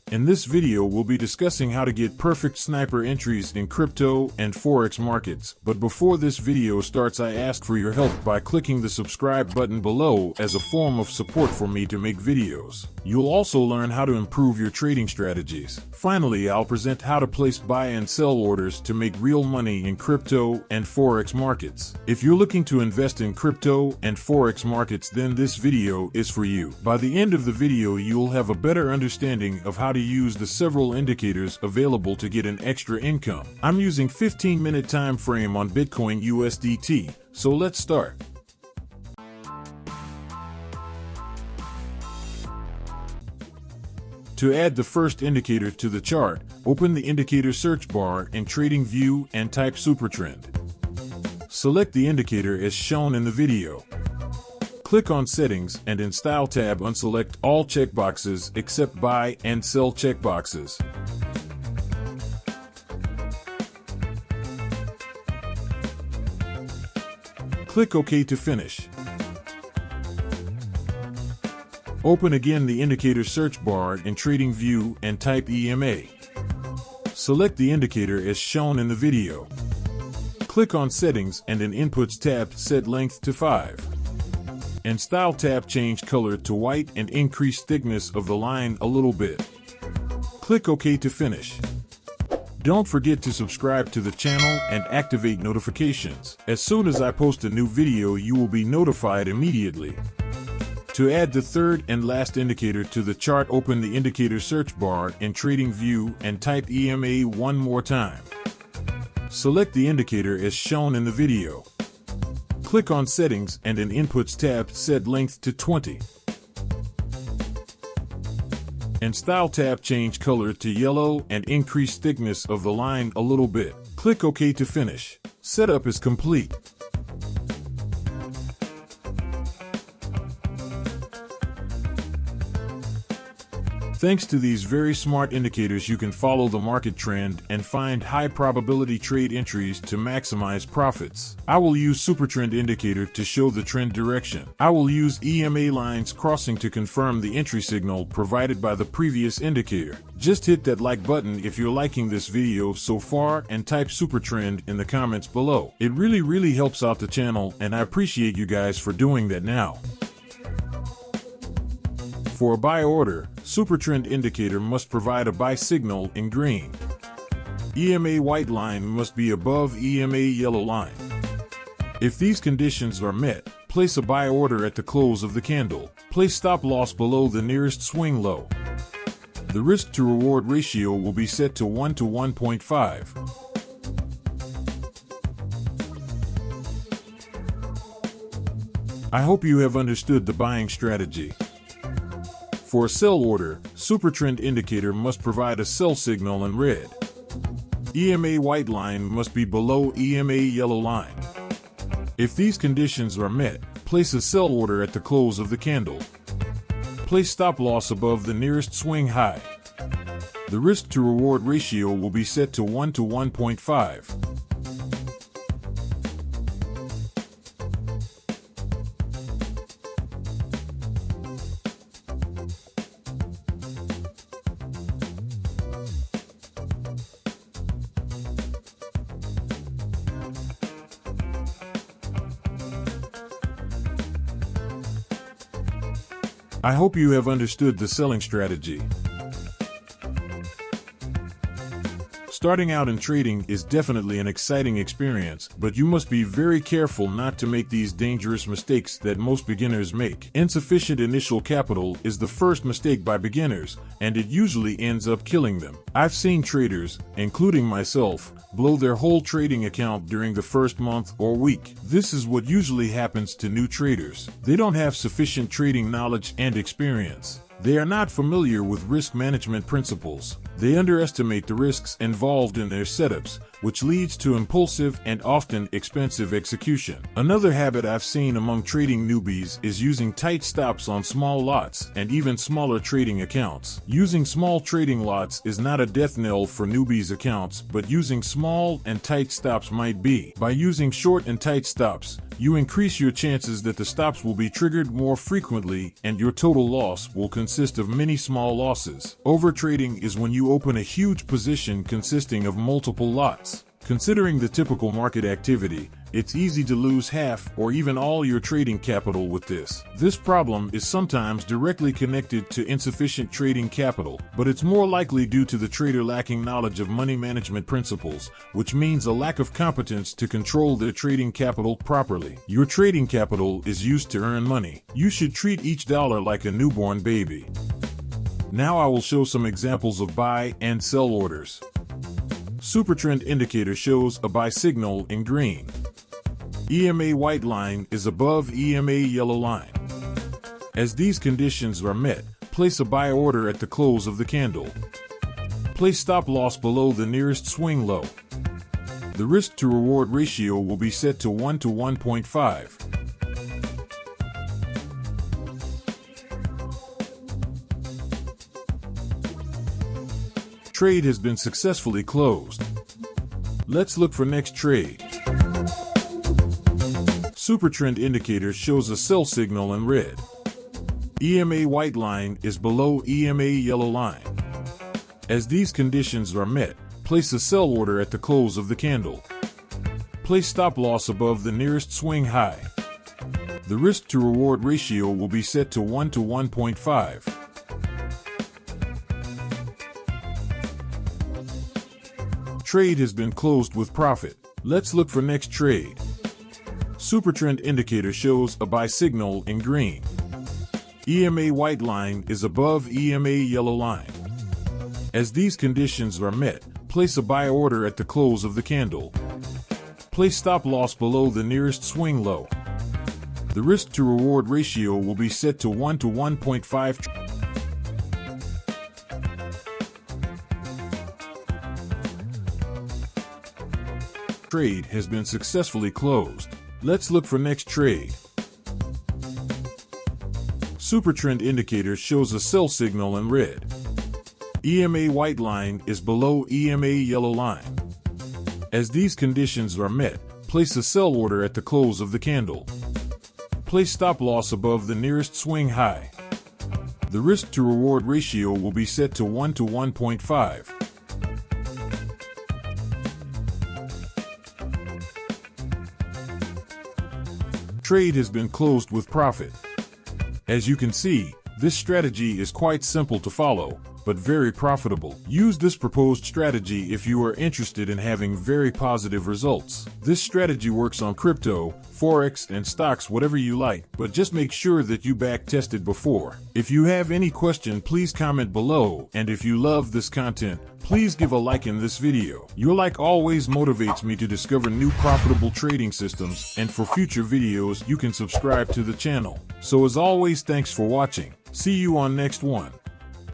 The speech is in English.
In this video, we'll be discussing how to get perfect sniper entries in crypto and Forex markets. But before this video starts, I ask for your help by clicking the subscribe button below as a form of support for me to make videos. You'll also learn how to improve your trading strategies. Finally, I'll present how to place buy and sell orders to make real money in crypto and Forex markets. If you're looking to invest in crypto and Forex markets, then this video is for you. By the end of the video, you'll have a better understanding of how to use the several indicators available to get an extra income. I'm using 15-minute time frame on Bitcoin USDT, so let's start. To add the first indicator to the chart, open the indicator search bar in TradingView and type SUPERTREND. Select the indicator as shown in the video. Click on Settings and in Style tab unselect all checkboxes except Buy and Sell checkboxes. Click OK to finish. Open again the indicator search bar in TradingView and type EMA. Select the indicator as shown in the video. Click on Settings and in Inputs tab set length to 5. In Style tab change color to white and increase thickness of the line a little bit. Click OK to finish. Don't forget to subscribe to the channel and activate notifications. As soon as I post a new video, you will be notified immediately. To add the third and last indicator to the chart, open the indicator search bar in TradingView and type EMA one more time. Select the indicator as shown in the video. Click on Settings and in Inputs tab set length to 20. In Style tab change color to yellow and increase thickness of the line a little bit. Click OK to finish. Setup is complete. Thanks to these very smart indicators, you can follow the market trend and find high probability trade entries to maximize profits. I will use SUPERTREND indicator to show the trend direction. I will use EMA lines crossing to confirm the entry signal provided by the previous indicator. Just hit that like button if you're liking this video so far and type SUPERTREND in the comments below. It really helps out the channel, and I appreciate you guys for doing that now. For a buy order, SUPERTREND indicator must provide a buy signal in green. EMA white line must be above EMA yellow line. If these conditions are met, place a buy order at the close of the candle. Place stop loss below the nearest swing low. The risk to reward ratio will be set to 1 to 1.5. I hope you have understood the buying strategy. For a sell order, SUPERTREND indicator must provide a sell signal in red. EMA white line must be below EMA yellow line. If these conditions are met, place a sell order at the close of the candle. Place stop loss above the nearest swing high. The risk to reward ratio will be set to 1 to 1.5. I hope you have understood the selling strategy. Starting out in trading is definitely an exciting experience, but you must be very careful not to make these dangerous mistakes that most beginners make. Insufficient initial capital is the first mistake by beginners, and it usually ends up killing them. I've seen traders, including myself, blow their whole trading account during the first month or week. This is what usually happens to new traders. They don't have sufficient trading knowledge and experience. They are not familiar with risk management principles. They underestimate the risks involved in their setups, which leads to impulsive and often expensive execution. Another habit I've seen among trading newbies is using tight stops on small lots and even smaller trading accounts. Using small trading lots is not a death knell for newbies' accounts, but using small and tight stops might be. By using short and tight stops, you increase your chances that the stops will be triggered more frequently and your total loss will consist of many small losses. Overtrading is when you open a huge position consisting of multiple lots. Considering the typical market activity, it's easy to lose half or even all your trading capital with this. This problem is sometimes directly connected to insufficient trading capital, but it's more likely due to the trader lacking knowledge of money management principles, which means a lack of competence to control their trading capital properly. Your trading capital is used to earn money. You should treat each dollar like a newborn baby. Now I will show some examples of buy and sell orders. SUPERTREND indicator shows a buy signal in green. EMA white line is above EMA yellow line. As these conditions are met, place a buy order at the close of the candle. Place stop loss below the nearest swing low. The risk to reward ratio will be set to 1 to 1.5. Trade has been successfully closed. Let's look for next trade. SUPERTREND indicator shows a sell signal in red. EMA white line is below EMA yellow line. As these conditions are met, place a sell order at the close of the candle. Place stop loss above the nearest swing high. The risk to reward ratio will be set to 1 to 1.5. Trade has been closed with profit. Let's look for next trade. SUPERTREND indicator shows a buy signal in green. EMA white line is above EMA yellow line. As these conditions are met, place a buy order at the close of the candle. Place stop loss below the nearest swing low. The risk to reward ratio will be set to 1 to 1.5. Trade has been successfully closed. Let's look for next trade. SUPERTREND indicator shows a sell signal in red. EMA white line is below EMA yellow line. As these conditions are met, place a sell order at the close of the candle. Place stop loss above the nearest swing high. The risk to reward ratio will be set to 1 to 1.5. Trade has been closed with profit. As you can see, this strategy is quite simple to follow, but very profitable. Use this proposed strategy if you are interested in having very positive results. This strategy works on crypto, Forex, and stocks, whatever you like, but just make sure that you back-test it before. If you have any question, please comment below, and if you love this content, please give a like in this video. Your like always motivates me to discover new profitable trading systems, and for future videos, you can subscribe to the channel. So as always, thanks for watching. See you on next one.